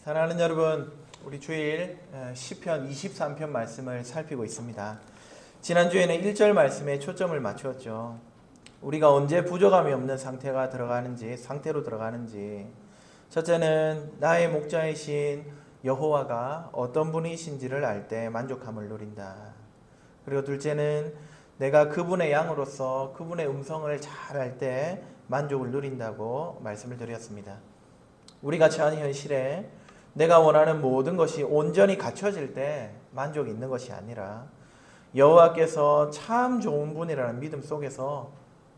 사랑하는 여러분, 우리 주일 시편 23편 말씀을 살피고 있습니다. 지난주에는 1절 말씀에 초점을 맞추었죠. 우리가 언제 부족함이 없는 상태로 들어가는지. 첫째는 나의 목자이신 여호와가 어떤 분이신지를 알 때 만족함을 누린다. 그리고 둘째는 내가 그분의 양으로서 그분의 음성을 잘 알 때 만족을 누린다고 말씀을 드렸습니다. 우리가 처한 현실에 내가 원하는 모든 것이 온전히 갖춰질 때 만족이 있는 것이 아니라 여호와께서 참 좋은 분이라는 믿음 속에서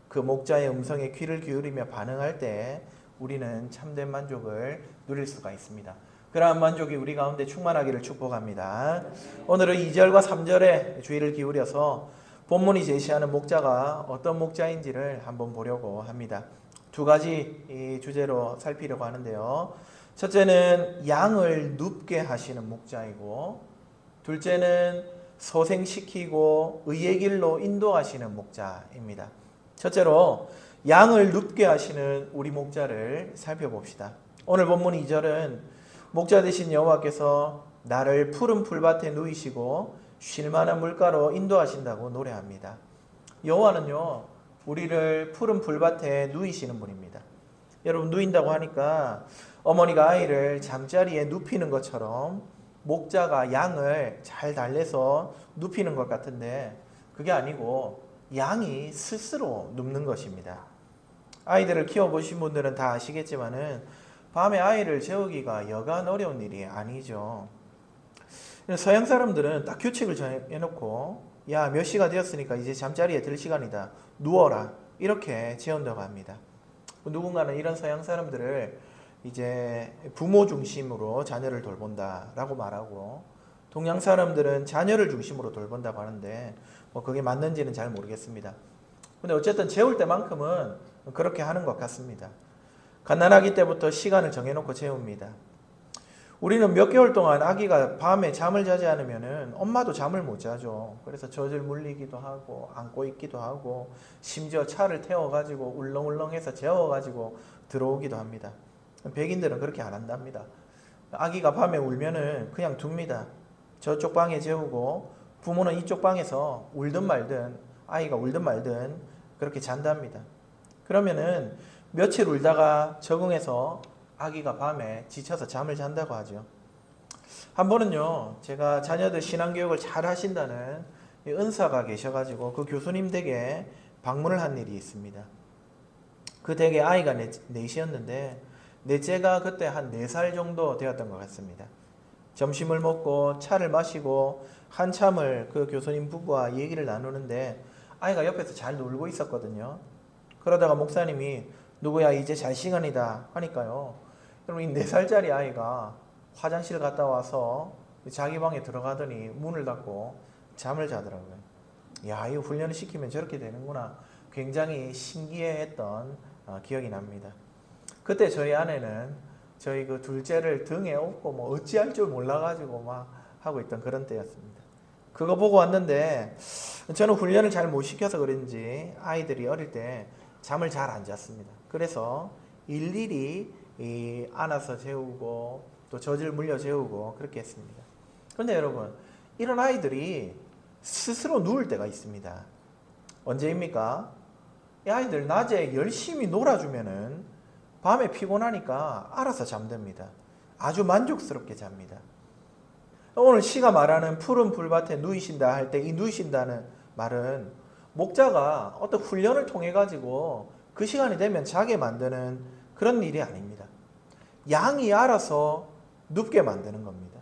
그 목자의 음성에 귀를 기울이며 반응할 때 우리는 참된 만족을 누릴 수가 있습니다. 그러한 만족이 우리 가운데 충만하기를 축복합니다. 오늘은 2절과 3절에 주의를 기울여서 본문이 제시하는 목자가 어떤 목자인지를 한번 보려고 합니다. 두 가지 주제로 살피려고 하는데요. 첫째는 양을 눕게 하시는 목자이고, 둘째는 소생시키고 의의 길로 인도하시는 목자입니다. 첫째로 양을 눕게 하시는 우리 목자를 살펴봅시다. 오늘 본문 2절은 목자 되신 여호와께서 나를 푸른 풀밭에 누이시고 쉴만한 물가로 인도하신다고 노래합니다. 여호와는요, 우리를 푸른 풀밭에 누이시는 분입니다. 여러분, 누인다고 하니까 어머니가 아이를 잠자리에 눕히는 것처럼 목자가 양을 잘 달래서 눕히는 것 같은데 그게 아니고 양이 스스로 눕는 것입니다. 아이들을 키워보신 분들은 다 아시겠지만은 밤에 아이를 재우기가 여간 어려운 일이 아니죠. 서양 사람들은 딱 규칙을 정해놓고 야, 몇 시가 되었으니까 이제 잠자리에 들 시간이다, 누워라, 이렇게 재운다고 합니다. 누군가는 이런 서양 사람들을 이제 부모 중심으로 자녀를 돌본다라고 말하고, 동양 사람들은 자녀를 중심으로 돌본다고 하는데 그게 맞는지는 잘 모르겠습니다. 근데 어쨌든 재울 때만큼은 그렇게 하는 것 같습니다. 갓난아기 때부터 시간을 정해놓고 재웁니다. 우리는 몇 개월 동안 아기가 밤에 잠을 자지 않으면은 엄마도 잠을 못 자죠. 그래서 젖을 물리기도 하고 안고 있기도 하고 심지어 차를 태워가지고 울렁울렁해서 재워가지고 들어오기도 합니다. 백인들은 그렇게 안 한답니다. 아기가 밤에 울면은 그냥 둡니다. 저쪽 방에 재우고 부모는 이쪽 방에서 울든 말든, 아이가 울든 말든 그렇게 잔답니다. 그러면은 며칠 울다가 적응해서 아기가 밤에 지쳐서 잠을 잔다고 하죠. 한 번은요, 제가 자녀들 신앙교육을 잘 하신다는 은사가 계셔가지고 그 교수님 댁에 방문을 한 일이 있습니다. 그 댁에 아이가 넷이었는데 넷째가 그때 한 4살 정도 되었던 것 같습니다. 점심을 먹고 차를 마시고 한참을 그 교수님 부부와 얘기를 나누는데 아이가 옆에서 잘 놀고 있었거든요. 그러다가 목사님이 누구야, 이제 잘 시간이다 하니까요, 여러분, 이 4살짜리 아이가 화장실 갔다 와서 자기 방에 들어가더니 문을 닫고 잠을 자더라고요. 야, 이거 훈련을 시키면 저렇게 되는구나. 굉장히 신기해했던 기억이 납니다. 그때 저희 아내는 저희 그 둘째를 등에 업고 어찌할 줄 몰라가지고 막 하고 있던 그런 때였습니다. 그거 보고 왔는데 저는 훈련을 잘 못 시켜서 그런지 아이들이 어릴 때 잠을 잘 안 잤습니다. 그래서 일일이 안아서 재우고 또 젖을 물려 재우고 그렇게 했습니다. 그런데 여러분, 이런 아이들이 스스로 누울 때가 있습니다. 언제입니까? 이 아이들 낮에 열심히 놀아주면은 밤에 피곤하니까 알아서 잠듭니다. 아주 만족스럽게 잡니다. 오늘 시가 말하는 푸른 풀밭에 누이신다 할 때 이 누이신다는 말은 목자가 어떤 훈련을 통해 가지고 그 시간이 되면 자게 만드는 그런 일이 아닙니다. 양이 알아서 눕게 만드는 겁니다.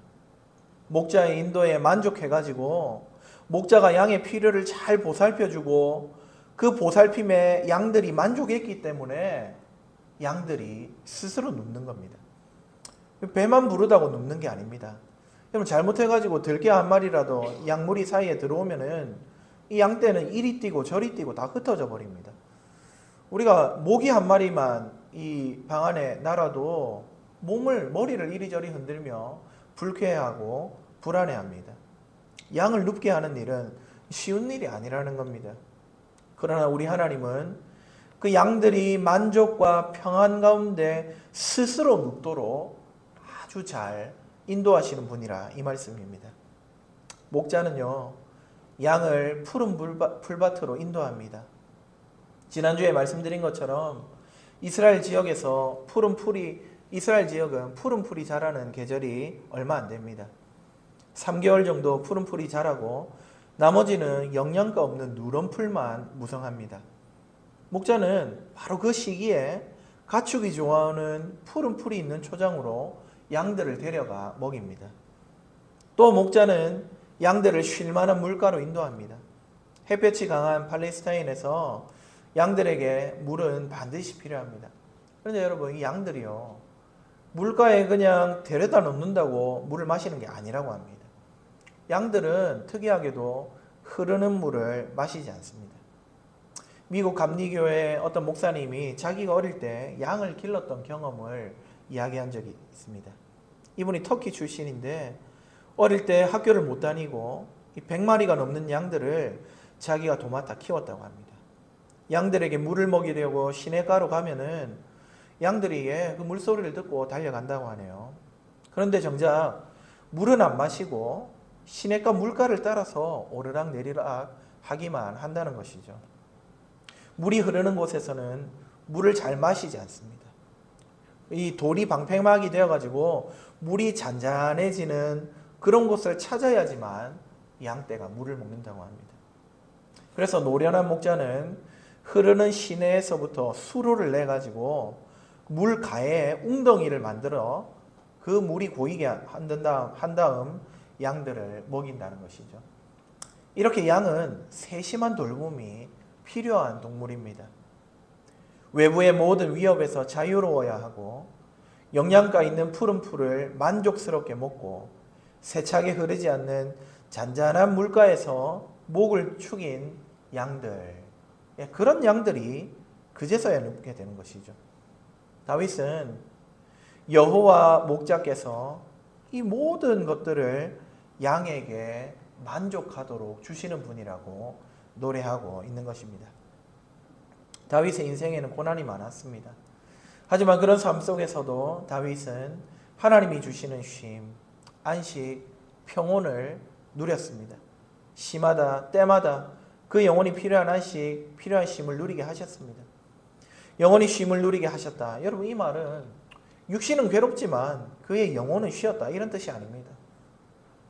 목자의 인도에 만족해 가지고 목자가 양의 필요를 잘 보살펴주고 그 보살핌에 양들이 만족했기 때문에 양들이 스스로 눕는 겁니다. 배만 부르다고 눕는 게 아닙니다. 여러분, 잘못해가지고 들개 한 마리라도 양무리 사이에 들어오면은 이 양떼는 이리 뛰고 저리 뛰고 다 흩어져 버립니다. 우리가 모기 한 마리만 이 방 안에 날아도 머리를 이리저리 흔들며 불쾌해하고 불안해합니다. 양을 눕게 하는 일은 쉬운 일이 아니라는 겁니다. 그러나 우리 하나님은 그 양들이 만족과 평안 가운데 스스로 눕도록 아주 잘 인도하시는 분이라 이 말씀입니다. 목자는요, 양을 푸른 풀밭으로 인도합니다. 지난주에 말씀드린 것처럼 이스라엘 지역은 푸른 풀이 자라는 계절이 얼마 안 됩니다. 3개월 정도 푸른 풀이 자라고 나머지는 영양가 없는 누런 풀만 무성합니다. 목자는 바로 그 시기에 가축이 좋아하는 푸른 풀이 있는 초장으로 양들을 데려가 먹입니다. 또 목자는 양들을 쉴 만한 물가로 인도합니다. 햇볕이 강한 팔레스타인에서 양들에게 물은 반드시 필요합니다. 그런데 여러분, 이 양들이요, 물가에 그냥 데려다 놓는다고 물을 마시는 게 아니라고 합니다. 양들은 특이하게도 흐르는 물을 마시지 않습니다. 미국 감리교회 어떤 목사님이 자기가 어릴 때 양을 길렀던 경험을 이야기한 적이 있습니다. 이분이 터키 출신인데 어릴 때 학교를 못 다니고 100마리가 넘는 양들을 자기가 도맡아 키웠다고 합니다. 양들에게 물을 먹이려고 시냇가로 가면은 양들이 그 물소리를 듣고 달려간다고 하네요. 그런데 정작 물은 안 마시고 시냇가 물가를 따라서 오르락 내리락 하기만 한다는 것이죠. 물이 흐르는 곳에서는 물을 잘 마시지 않습니다. 이 돌이 방패막이 되어가지고 물이 잔잔해지는 그런 곳을 찾아야지만 양떼가 물을 먹는다고 합니다. 그래서 노련한 목자는 흐르는 시내에서부터 수로를 내가지고 물가에 웅덩이를 만들어 그 물이 고이게 한 다음 양들을 먹인다는 것이죠. 이렇게 양은 세심한 돌봄이 필요한 동물입니다. 외부의 모든 위협에서 자유로워야 하고 영양가 있는 푸른 풀을 만족스럽게 먹고 세차게 흐르지 않는 잔잔한 물가에서 목을 축인 양들, 그런 양들이 그제서야 눕게 되는 것이죠. 다윗은 여호와 목자께서 이 모든 것들을 양에게 만족하도록 주시는 분이라고 노래하고 있는 것입니다. 다윗의 인생에는 고난이 많았습니다. 하지만 그런 삶 속에서도 다윗은 하나님이 주시는 쉼, 안식, 평온을 누렸습니다. 시마다 때마다 그 영혼이 필요한 안식, 필요한 쉼을 누리게 하셨습니다. 영혼이 쉼을 누리게 하셨다. 여러분, 이 말은 육신은 괴롭지만 그의 영혼은 쉬었다, 이런 뜻이 아닙니다.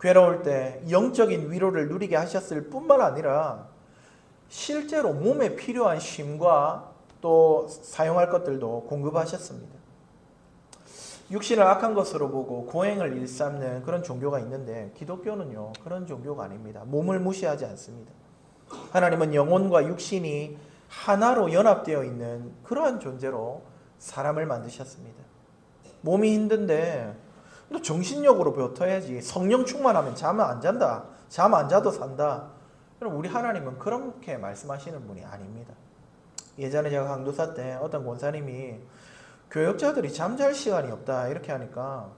괴로울 때 영적인 위로를 누리게 하셨을 뿐만 아니라 실제로 몸에 필요한 쉼과 또 사용할 것들도 공급하셨습니다. 육신을 악한 것으로 보고 고행을 일삼는 그런 종교가 있는데 기독교는요, 그런 종교가 아닙니다. 몸을 무시하지 않습니다. 하나님은 영혼과 육신이 하나로 연합되어 있는 그러한 존재로 사람을 만드셨습니다. 몸이 힘든데 또 정신력으로 버텨야지. 성령 충만하면 잠 안 잔다. 잠 안 자도 산다. 그럼 우리 하나님은 그렇게 말씀하시는 분이 아닙니다. 예전에 제가 강도사 때 어떤 권사님이 교역자들이 잠잘 시간이 없다 이렇게 하니까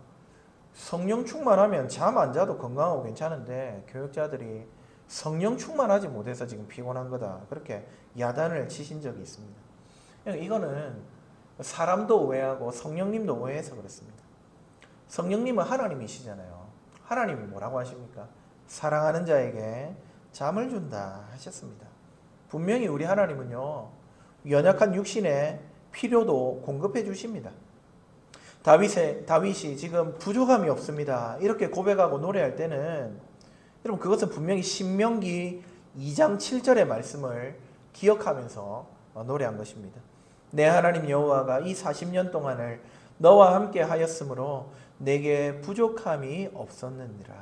성령 충만하면 잠 안 자도 건강하고 괜찮은데 교역자들이 성령 충만하지 못해서 지금 피곤한 거다, 그렇게 야단을 치신 적이 있습니다. 이거는 사람도 오해하고 성령님도 오해해서 그렇습니다. 성령님은 하나님이시잖아요. 하나님이 뭐라고 하십니까? 사랑하는 자에게 잠을 준다 하셨습니다. 분명히 우리 하나님은요, 연약한 육신의 필요도 공급해 주십니다. 다윗이 지금 부족함이 없습니다, 이렇게 고백하고 노래할 때는 여러분, 그것은 분명히 신명기 2장 7절의 말씀을 기억하면서 노래한 것입니다. 내 하나님 여호와가 이 40년 동안을 너와 함께 하였으므로 내게 부족함이 없었느니라.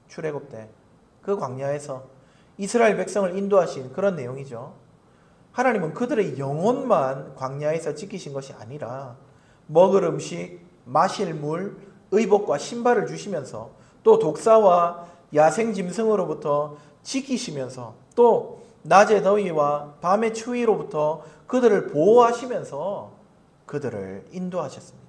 출애굽 때 그 광야에서 이스라엘 백성을 인도하신 그런 내용이죠. 하나님은 그들의 영혼만 광야에서 지키신 것이 아니라 먹을 음식, 마실 물, 의복과 신발을 주시면서 또 독사와 야생 짐승으로부터 지키시면서 또 낮의 더위와 밤의 추위로부터 그들을 보호하시면서 그들을 인도하셨습니다.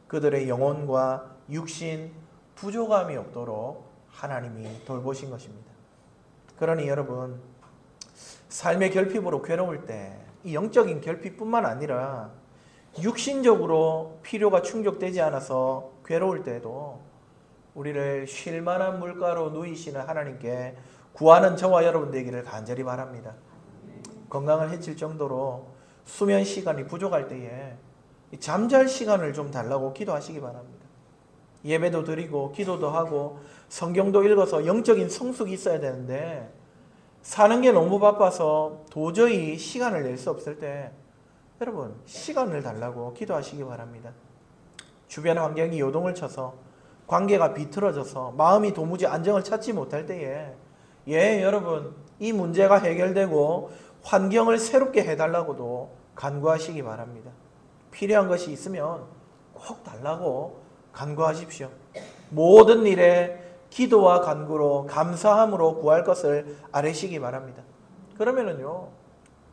그들의 영혼과 육신 부족함이 없도록 하나님이 돌보신 것입니다. 그러니 여러분, 삶의 결핍으로 괴로울 때 이 영적인 결핍뿐만 아니라 육신적으로 필요가 충족되지 않아서 괴로울 때에도 우리를 쉴 만한 물가로 누이시는 하나님께 구하는 저와 여러분 되기를 간절히 바랍니다. 건강을 해칠 정도로 수면 시간이 부족할 때에 잠잘 시간을 좀 달라고 기도하시기 바랍니다. 예배도 드리고 기도도 하고 성경도 읽어서 영적인 성숙이 있어야 되는데 사는 게 너무 바빠서 도저히 시간을 낼 수 없을 때 여러분 시간을 달라고 기도하시기 바랍니다. 주변 환경이 요동을 쳐서 관계가 비틀어져서 마음이 도무지 안정을 찾지 못할 때에 여러분 이 문제가 해결되고 환경을 새롭게 해달라고도 간구하시기 바랍니다. 필요한 것이 있으면 꼭 달라고 간구하십시오. 모든 일에 기도와 간구로 감사함으로 구할 것을 아뢰시기 바랍니다. 그러면은요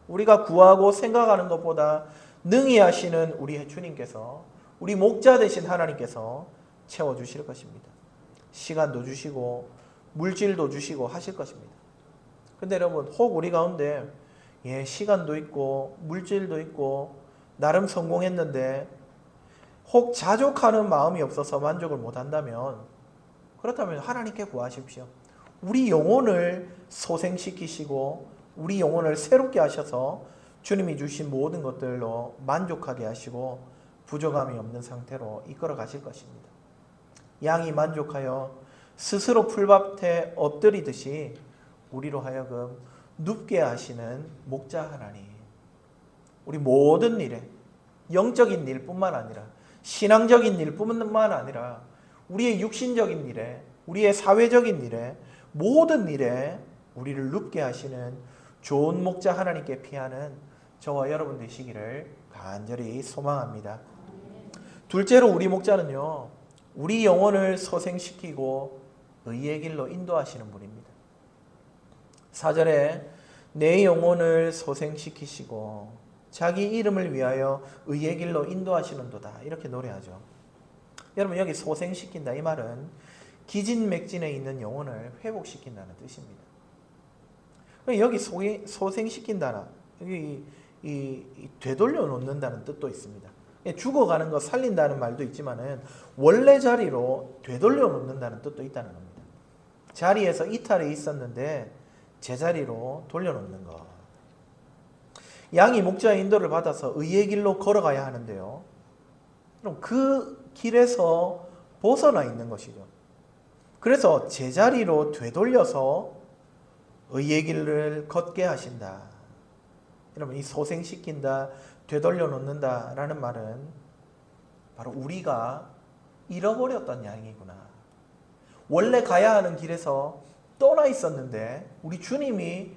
우리가 구하고 생각하는 것보다 능히 하시는 우리 주님께서 우리 목자 되신 하나님께서 채워주실 것입니다. 시간도 주시고 물질도 주시고 하실 것입니다. 근데 여러분 혹 우리 가운데 시간도 있고 물질도 있고 나름 성공했는데 혹 자족하는 마음이 없어서 만족을 못한다면 그렇다면 하나님께 구하십시오. 우리 영혼을 소생시키시고 우리 영혼을 새롭게 하셔서 주님이 주신 모든 것들로 만족하게 하시고 부족함이 없는 상태로 이끌어 가실 것입니다. 양이 만족하여 스스로 풀밭에 엎드리듯이 우리로 하여금 눕게 하시는 목자 하나님, 우리 모든 일에 영적인 일뿐만 아니라 신앙적인 일뿐만 아니라 우리의 육신적인 일에 우리의 사회적인 일에 모든 일에 우리를 눕게 하시는 좋은 목자 하나님께 피하는 저와 여러분 되시기를 간절히 소망합니다. 둘째로 우리 목자는요 우리 영혼을 소생시키고 의의 길로 인도하시는 분입니다. 4절에 내 영혼을 소생시키시고 자기 이름을 위하여 의의 길로 인도하시는도다 이렇게 노래하죠. 여러분 여기 소생시킨다 이 말은 기진맥진에 있는 영혼을 회복시킨다는 뜻입니다. 여기 소생시킨다나 여기 되돌려 놓는다는 뜻도 있습니다. 죽어가는 거 살린다는 말도 있지만은 원래 자리로 되돌려 놓는다는 뜻도 있다는 겁니다. 자리에서 이탈이 있었는데 제자리로 돌려놓는 것. 양이 목자의 인도를 받아서 의의 길로 걸어가야 하는데요. 그럼 그 길에서 벗어나 있는 것이죠. 그래서 제자리로 되돌려서 의의 길을 걷게 하신다. 여러분 이 소생시킨다, 되돌려 놓는다 라는 말은 바로 우리가 잃어버렸던 양이구나. 원래 가야 하는 길에서 떠나 있었는데 우리 주님이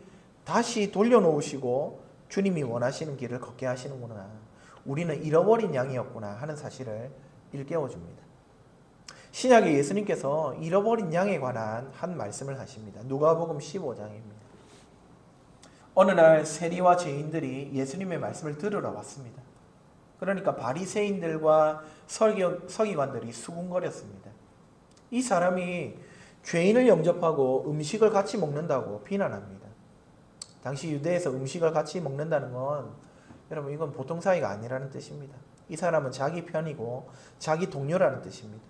다시 돌려놓으시고 주님이 원하시는 길을 걷게 하시는구나. 우리는 잃어버린 양이었구나 하는 사실을 일깨워줍니다. 신약의 예수님께서 잃어버린 양에 관한 한 말씀을 하십니다. 누가복음 15장입니다. 어느 날 세리와 죄인들이 예수님의 말씀을 들으러 왔습니다. 그러니까 바리새인들과 서기관들이 수군거렸습니다. 이 사람이 죄인을 영접하고 음식을 같이 먹는다고 비난합니다. 당시 유대에서 음식을 같이 먹는다는 건 여러분 이건 보통 사이가 아니라는 뜻입니다. 이 사람은 자기 편이고 자기 동료라는 뜻입니다.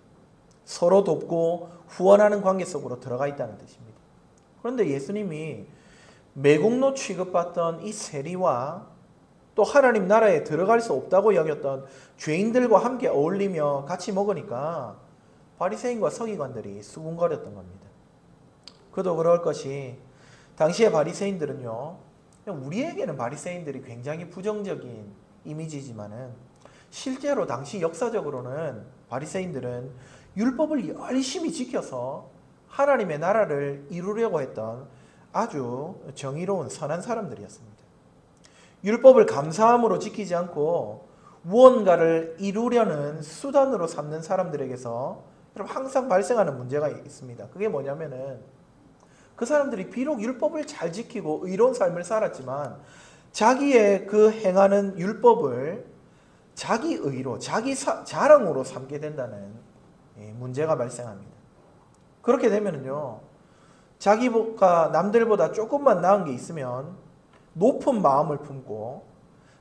서로 돕고 후원하는 관계 속으로 들어가 있다는 뜻입니다. 그런데 예수님이 매국노 취급받던 이 세리와 또 하나님 나라에 들어갈 수 없다고 여겼던 죄인들과 함께 어울리며 같이 먹으니까 바리새인과 서기관들이 수군거렸던 겁니다. 그도 그럴 것이 당시의 바리새인들은요, 우리에게는 바리새인들이 굉장히 부정적인 이미지지만은 실제로 당시 역사적으로는 바리새인들은 율법을 열심히 지켜서 하나님의 나라를 이루려고 했던 아주 정의로운 선한 사람들이었습니다. 율법을 감사함으로 지키지 않고 무언가를 이루려는 수단으로 삼는 사람들에게서 항상 발생하는 문제가 있습니다. 그게 뭐냐면은 그 사람들이 비록 율법을 잘 지키고 의로운 삶을 살았지만 자기의 그 행하는 율법을 자기 의로, 자기 자랑으로 삼게 된다는 문제가 발생합니다. 그렇게 되면은요, 자기가 남들보다 조금만 나은 게 있으면 높은 마음을 품고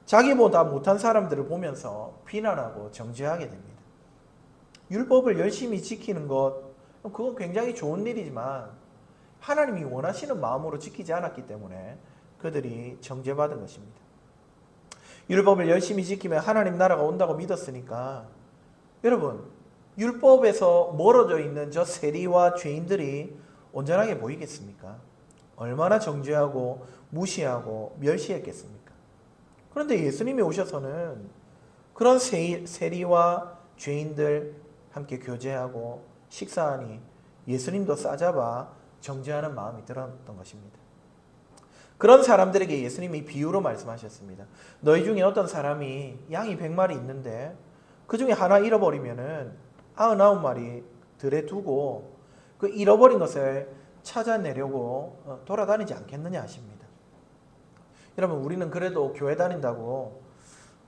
자기보다 못한 사람들을 보면서 비난하고 정죄하게 됩니다. 율법을 열심히 지키는 것, 그건 굉장히 좋은 일이지만 하나님이 원하시는 마음으로 지키지 않았기 때문에 그들이 정죄받은 것입니다. 율법을 열심히 지키면 하나님 나라가 온다고 믿었으니까 여러분, 율법에서 멀어져 있는 저 세리와 죄인들이 온전하게 보이겠습니까? 얼마나 정죄하고 무시하고 멸시했겠습니까? 그런데 예수님이 오셔서는 그런 세리와 죄인들 함께 교제하고 식사하니 예수님도 싸잡아 정죄하는 마음이 들었던 것입니다. 그런 사람들에게 예수님이 비유로 말씀하셨습니다. 너희 중에 어떤 사람이 양이 100마리 있는데 그 중에 하나 잃어버리면은 99마리 들에 두고 그 잃어버린 것을 찾아내려고 돌아다니지 않겠느냐 하십니다. 여러분, 우리는 그래도 교회 다닌다고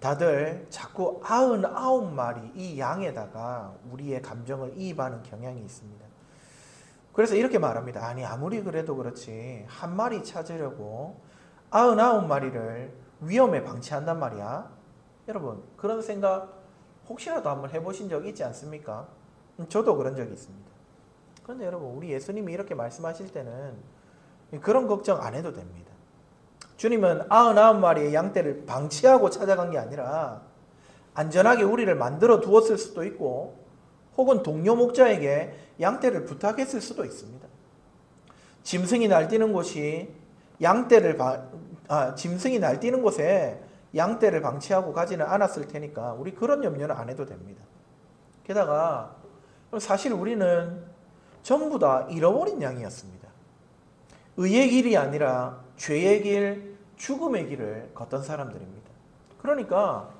다들 자꾸 99마리 이 양에다가 우리의 감정을 이입하는 경향이 있습니다. 그래서 이렇게 말합니다. 아니, 아무리 그래도 그렇지 한 마리 찾으려고 99마리를 위험에 방치한단 말이야. 여러분, 그런 생각 혹시라도 한번 해보신 적 있지 않습니까? 저도 그런 적이 있습니다. 그런데 여러분, 우리 예수님이 이렇게 말씀하실 때는 그런 걱정 안 해도 됩니다. 주님은 99마리의 양떼를 방치하고 찾아간 게 아니라 안전하게 우리를 만들어 두었을 수도 있고 혹은 동료 목자에게 양떼를 부탁했을 수도 있습니다. 짐승이 날뛰는 곳이 짐승이 날뛰는 곳에 양떼를 방치하고 가지는 않았을 테니까 우리 그런 염려는 안 해도 됩니다. 게다가 사실 우리는 전부 다 잃어버린 양이었습니다. 의의 길이 아니라 죄의 길, 죽음의 길을 걷던 사람들입니다. 그러니까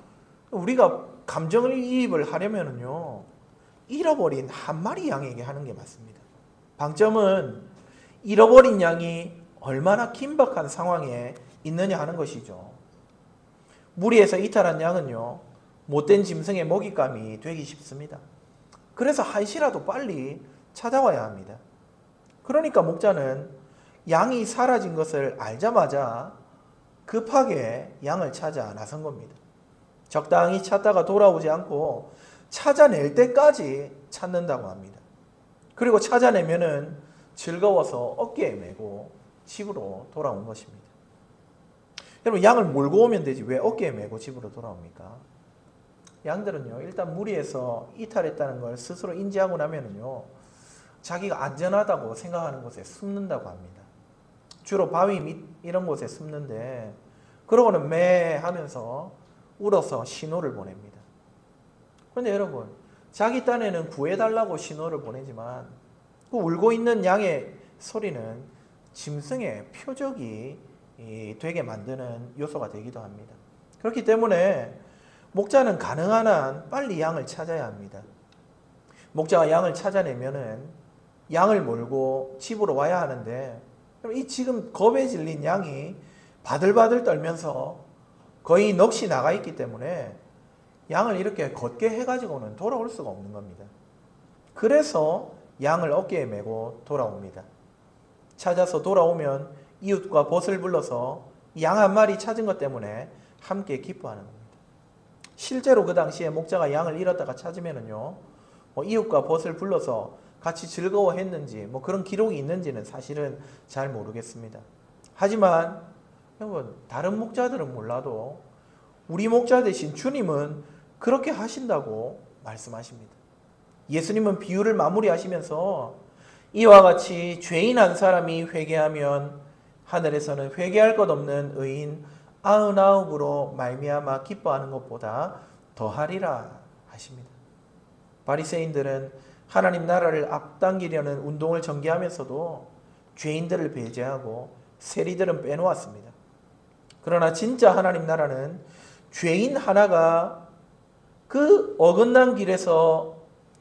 우리가 감정을 이입을 하려면은요, 잃어버린 한 마리 양에게 하는 게 맞습니다. 방점은 잃어버린 양이 얼마나 긴박한 상황에 있느냐 하는 것이죠. 무리에서 이탈한 양은요, 못된 짐승의 먹잇감이 되기 쉽습니다. 그래서 한시라도 빨리 찾아와야 합니다. 그러니까 목자는 양이 사라진 것을 알자마자 급하게 양을 찾아 나선 겁니다. 적당히 찾다가 돌아오지 않고 찾아낼 때까지 찾는다고 합니다. 그리고 찾아내면은 즐거워서 어깨에 메고 집으로 돌아온 것입니다. 여러분, 양을 몰고 오면 되지 왜 어깨에 메고 집으로 돌아옵니까? 양들은요, 일단 무리에서 이탈했다는 걸 스스로 인지하고 나면은요, 자기가 안전하다고 생각하는 곳에 숨는다고 합니다. 주로 바위 밑 이런 곳에 숨는데 그러고는 매 하면서 울어서 신호를 보냅니다. 그런데 여러분, 자기 딴에는 구해달라고 신호를 보내지만 그 울고 있는 양의 소리는 짐승의 표적이 되게 만드는 요소가 되기도 합니다. 그렇기 때문에 목자는 가능한 한 빨리 양을 찾아야 합니다. 목자가 양을 찾아내면은 양을 몰고 집으로 와야 하는데 이 지금 겁에 질린 양이 바들바들 떨면서 거의 넋이 나가 있기 때문에 양을 이렇게 걷게 해가지고는 돌아올 수가 없는 겁니다. 그래서 양을 어깨에 메고 돌아옵니다. 찾아서 돌아오면 이웃과 벗을 불러서 양 한 마리 찾은 것 때문에 함께 기뻐하는 겁니다. 실제로 그 당시에 목자가 양을 잃었다가 찾으면은요, 이웃과 벗을 불러서 같이 즐거워했는지 그런 기록이 있는지는 사실은 잘 모르겠습니다. 하지만 여러분, 다른 목자들은 몰라도 우리 목자 되신 주님은 그렇게 하신다고 말씀하십니다. 예수님은 비유를 마무리하시면서 이와 같이 죄인 한 사람이 회개하면 하늘에서는 회개할 것 없는 의인 99으로 말미암아 기뻐하는 것보다 더하리라 하십니다. 바리새인들은 하나님 나라를 앞당기려는 운동을 전개하면서도 죄인들을 배제하고 세리들은 빼놓았습니다. 그러나 진짜 하나님 나라는 죄인 하나가 그 어긋난 길에서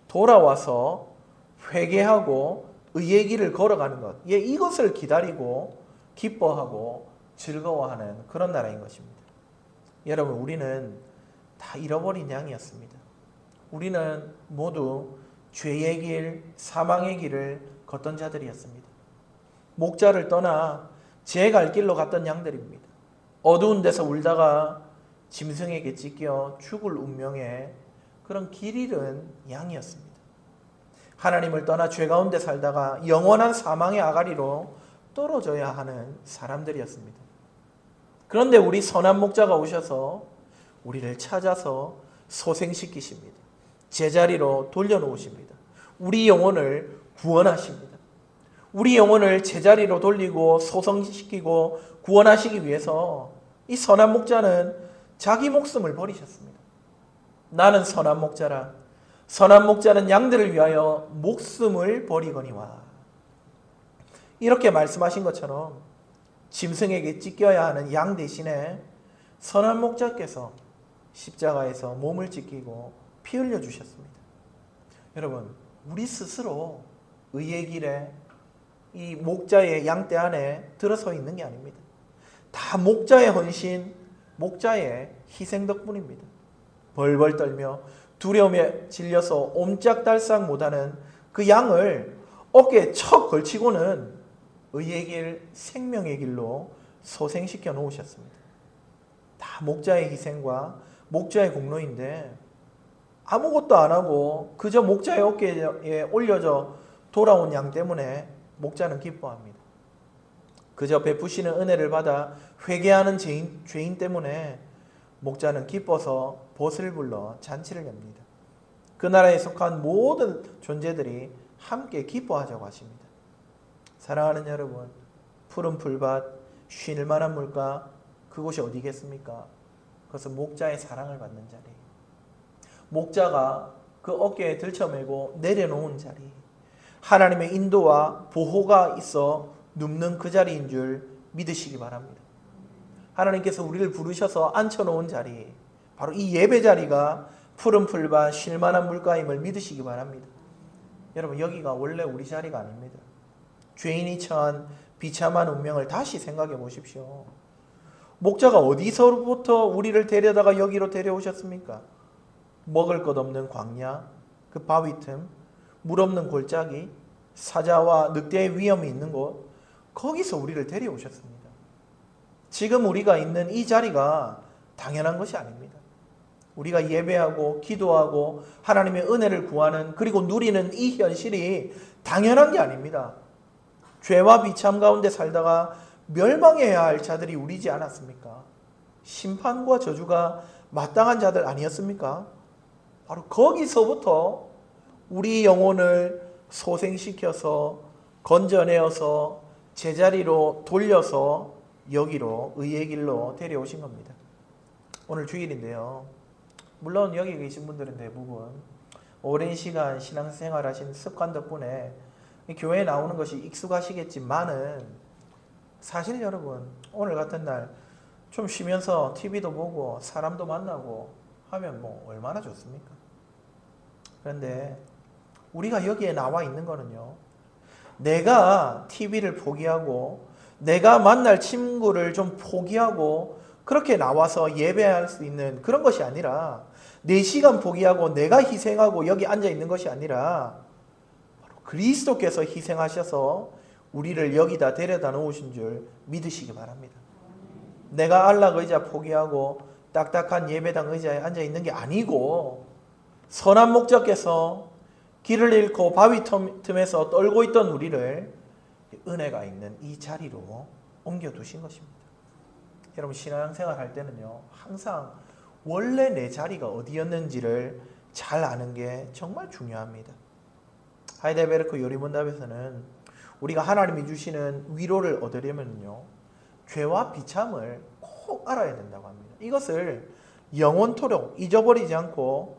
돌아와서 회개하고 의의 길을 걸어가는 것, 이것을 기다리고 기뻐하고 즐거워하는 그런 나라인 것입니다. 여러분, 우리는 다 잃어버린 양이었습니다. 우리는 모두 죄의 길, 사망의 길을 걷던 자들이었습니다. 목자를 떠나 제 갈 길로 갔던 양들입니다. 어두운 데서 울다가 짐승에게 찢겨 죽을 운명의 그런 길 잃은 양이었습니다. 하나님을 떠나 죄 가운데 살다가 영원한 사망의 아가리로 떨어져야 하는 사람들이었습니다. 그런데 우리 선한 목자가 오셔서 우리를 찾아서 소생시키십니다. 제자리로 돌려놓으십니다. 우리 영혼을 구원하십니다. 우리 영혼을 제자리로 돌리고 소생시키고 구원하시기 위해서 이 선한 목자는 자기 목숨을 버리셨습니다. 나는 선한 목자라. 선한 목자는 양들을 위하여 목숨을 버리거니와. 이렇게 말씀하신 것처럼 짐승에게 찢겨야 하는 양 대신에 선한 목자께서 십자가에서 몸을 찢기고 피 흘려 주셨습니다. 여러분, 우리 스스로 의의 길에 이 목자의 양떼 안에 들어서 있는 게 아닙니다. 다 목자의 헌신, 목자의 희생 덕분입니다. 벌벌 떨며 두려움에 질려서 옴짝달싹 못하는 그 양을 어깨에 척 걸치고는 의의 길, 생명의 길로 소생시켜 놓으셨습니다. 다 목자의 희생과 목자의 공로인데 아무것도 안 하고 그저 목자의 어깨에 올려져 돌아온 양 때문에 목자는 기뻐합니다. 그저 베푸시는 은혜를 받아 회개하는 죄인 때문에 목자는 기뻐서 벗을 불러 잔치를 냅니다. 그 나라에 속한 모든 존재들이 함께 기뻐하자고 하십니다. 사랑하는 여러분, 푸른 풀밭, 쉴 만한 물가, 그곳이 어디겠습니까? 그것은 목자의 사랑을 받는 자리. 목자가 그 어깨에 들쳐매고 내려놓은 자리. 하나님의 인도와 보호가 있어 눕는 그 자리인 줄 믿으시기 바랍니다. 하나님께서 우리를 부르셔서 앉혀놓은 자리, 바로 이 예배 자리가 푸른 풀밭, 쉴 만한 물가임을 믿으시기 바랍니다. 여러분, 여기가 원래 우리 자리가 아닙니다. 죄인이 처한 비참한 운명을 다시 생각해 보십시오. 목자가 어디서부터 우리를 데려다가 여기로 데려오셨습니까? 먹을 것 없는 광야, 그 바위 틈, 물 없는 골짜기, 사자와 늑대의 위험이 있는 곳, 거기서 우리를 데려오셨습니다. 지금 우리가 있는 이 자리가 당연한 것이 아닙니다. 우리가 예배하고 기도하고 하나님의 은혜를 구하는, 그리고 누리는 이 현실이 당연한 게 아닙니다. 죄와 비참 가운데 살다가 멸망해야 할 자들이 우리지 않았습니까? 심판과 저주가 마땅한 자들 아니었습니까? 바로 거기서부터 우리 영혼을 소생시켜서 건져내어서 제자리로 돌려서 여기로 의의 길로 데려오신 겁니다. 오늘 주일인데요. 물론 여기 계신 분들은 대부분 오랜 시간 신앙생활 하신 습관 덕분에 교회에 나오는 것이 익숙하시겠지만은 사실 여러분, 오늘 같은 날 좀 쉬면서 TV도 보고 사람도 만나고 하면 뭐 얼마나 좋습니까? 그런데 우리가 여기에 나와 있는 거는요, 내가 TV를 포기하고 내가 만날 친구를 좀 포기하고 그렇게 나와서 예배할 수 있는 그런 것이 아니라, 내 시간 포기하고 내가 희생하고 여기 앉아 있는 것이 아니라 바로 그리스도께서 희생하셔서 우리를 여기다 데려다 놓으신 줄 믿으시기 바랍니다. 내가 안락 의자 포기하고 딱딱한 예배당 의자에 앉아 있는 게 아니고, 선한 목자께서 길을 잃고 바위 틈에서 떨고 있던 우리를 은혜가 있는 이 자리로 옮겨두신 것입니다. 여러분, 신앙생활 할 때는요, 항상 원래 내 자리가 어디였는지를 잘 아는 게 정말 중요합니다. 하이델베르크 요리문답에서는 우리가 하나님이 주시는 위로를 얻으려면요, 죄와 비참을 꼭 알아야 된다고 합니다. 이것을 영원토록 잊어버리지 않고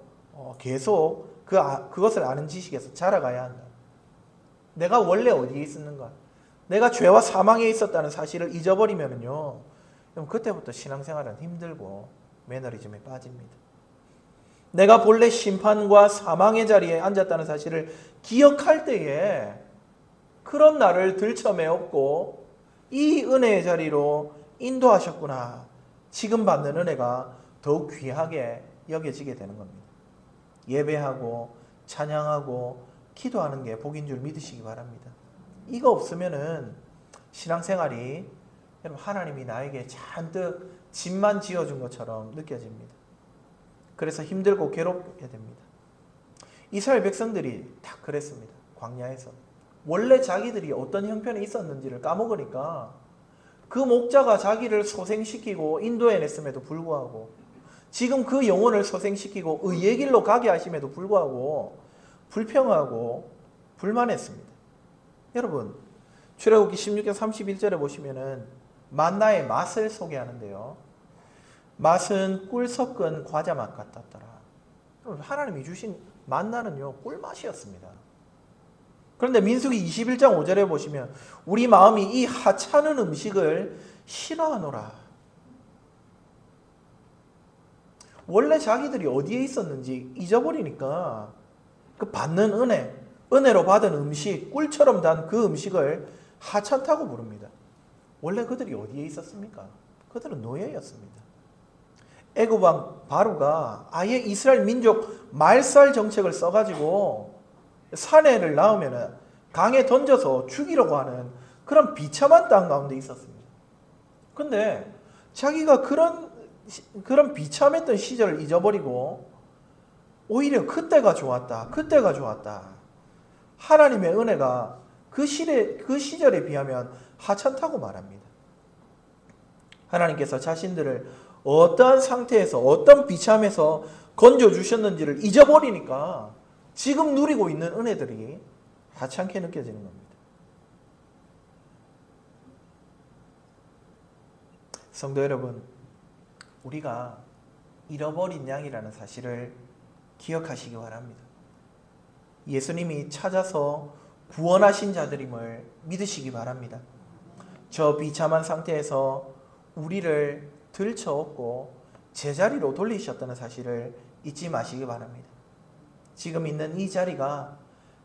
계속 그것을 아는 지식에서 자라가야 한다. 내가 원래 어디에 있었는가? 내가 죄와 사망에 있었다는 사실을 잊어버리면요, 그때부터 신앙생활은 힘들고 매너리즘에 빠집니다. 내가 본래 심판과 사망의 자리에 앉았다는 사실을 기억할 때에 그런 나를 들쳐매었고 이 은혜의 자리로 인도하셨구나. 지금 받는 은혜가 더욱 귀하게 여겨지게 되는 겁니다. 예배하고 찬양하고 기도하는 게 복인 줄 믿으시기 바랍니다. 이거 없으면은 신앙생활이 여러분, 하나님이 나에게 잔뜩 집만 지어준 것처럼 느껴집니다. 그래서 힘들고 괴롭게 됩니다. 이스라엘 백성들이 다 그랬습니다. 광야에서. 원래 자기들이 어떤 형편에 있었는지를 까먹으니까 그 목자가 자기를 소생시키고 인도해냈음에도 불구하고 지금 그 영혼을 소생시키고 의의 길로 가게 하심에도 불구하고 불평하고 불만했습니다. 여러분, 출애굽기 16장 31절에 보시면은 만나의 맛을 소개하는데요. 맛은 꿀 섞은 과자 맛 같았더라. 하나님이 주신 만나는요, 꿀맛이었습니다. 그런데 민수기 21장 5절에 보시면 우리 마음이 이 하찮은 음식을 싫어하노라. 원래 자기들이 어디에 있었는지 잊어버리니까 그 받는 은혜로 받은 음식, 꿀처럼 단 그 음식을 하찮다고 부릅니다. 원래 그들이 어디에 있었습니까? 그들은 노예였습니다. 애굽 왕 바로가 아예 이스라엘 민족 말살 정책을 써가지고 사내를 낳으면 강에 던져서 죽이려고 하는 그런 비참한 땅 가운데 있었습니다. 근데 자기가 그런 비참했던 시절을 잊어버리고 오히려 그때가 좋았다. 그때가 좋았다. 하나님의 은혜가 그 시절에 비하면 하찮다고 말합니다. 하나님께서 자신들을 어떠한 상태에서 어떤 비참에서 건져주셨는지를 잊어버리니까 지금 누리고 있는 은혜들이 하찮게 느껴지는 겁니다. 성도 여러분, 우리가 잃어버린 양이라는 사실을 기억하시기 바랍니다. 예수님이 찾아서 구원하신 자들임을 믿으시기 바랍니다. 저 비참한 상태에서 우리를 들쳐업고 제자리로 돌리셨다는 사실을 잊지 마시기 바랍니다. 지금 있는 이 자리가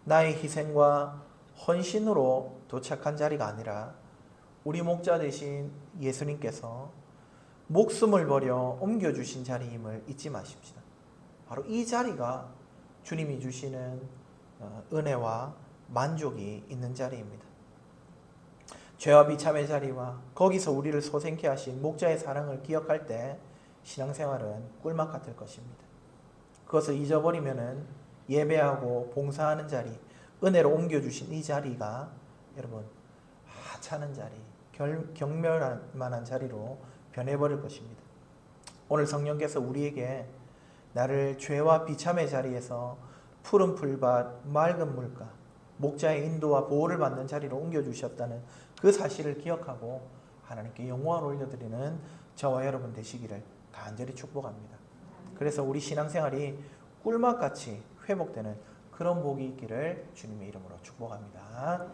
나의 희생과 헌신으로 도착한 자리가 아니라 우리 목자 되신 예수님께서 목숨을 버려 옮겨주신 자리임을 잊지 마십시다. 바로 이 자리가 주님이 주시는 은혜와 만족이 있는 자리입니다. 죄와 비참의 자리와 거기서 우리를 소생케 하신 목자의 사랑을 기억할 때 신앙생활은 꿀맛 같을 것입니다. 그것을 잊어버리면은 예배하고 봉사하는 자리, 은혜로 옮겨주신 이 자리가 여러분 하찮은 자리, 경멸할 만한 자리로 변해버릴 것입니다. 오늘 성령께서 우리에게 나를 죄와 비참의 자리에서 푸른 풀밭, 맑은 물가, 목자의 인도와 보호를 받는 자리로 옮겨주셨다는 그 사실을 기억하고 하나님께 영광을 올려드리는 저와 여러분 되시기를 간절히 축복합니다. 그래서 우리 신앙생활이 꿀맛같이 회복되는 그런 복이 있기를 주님의 이름으로 축복합니다.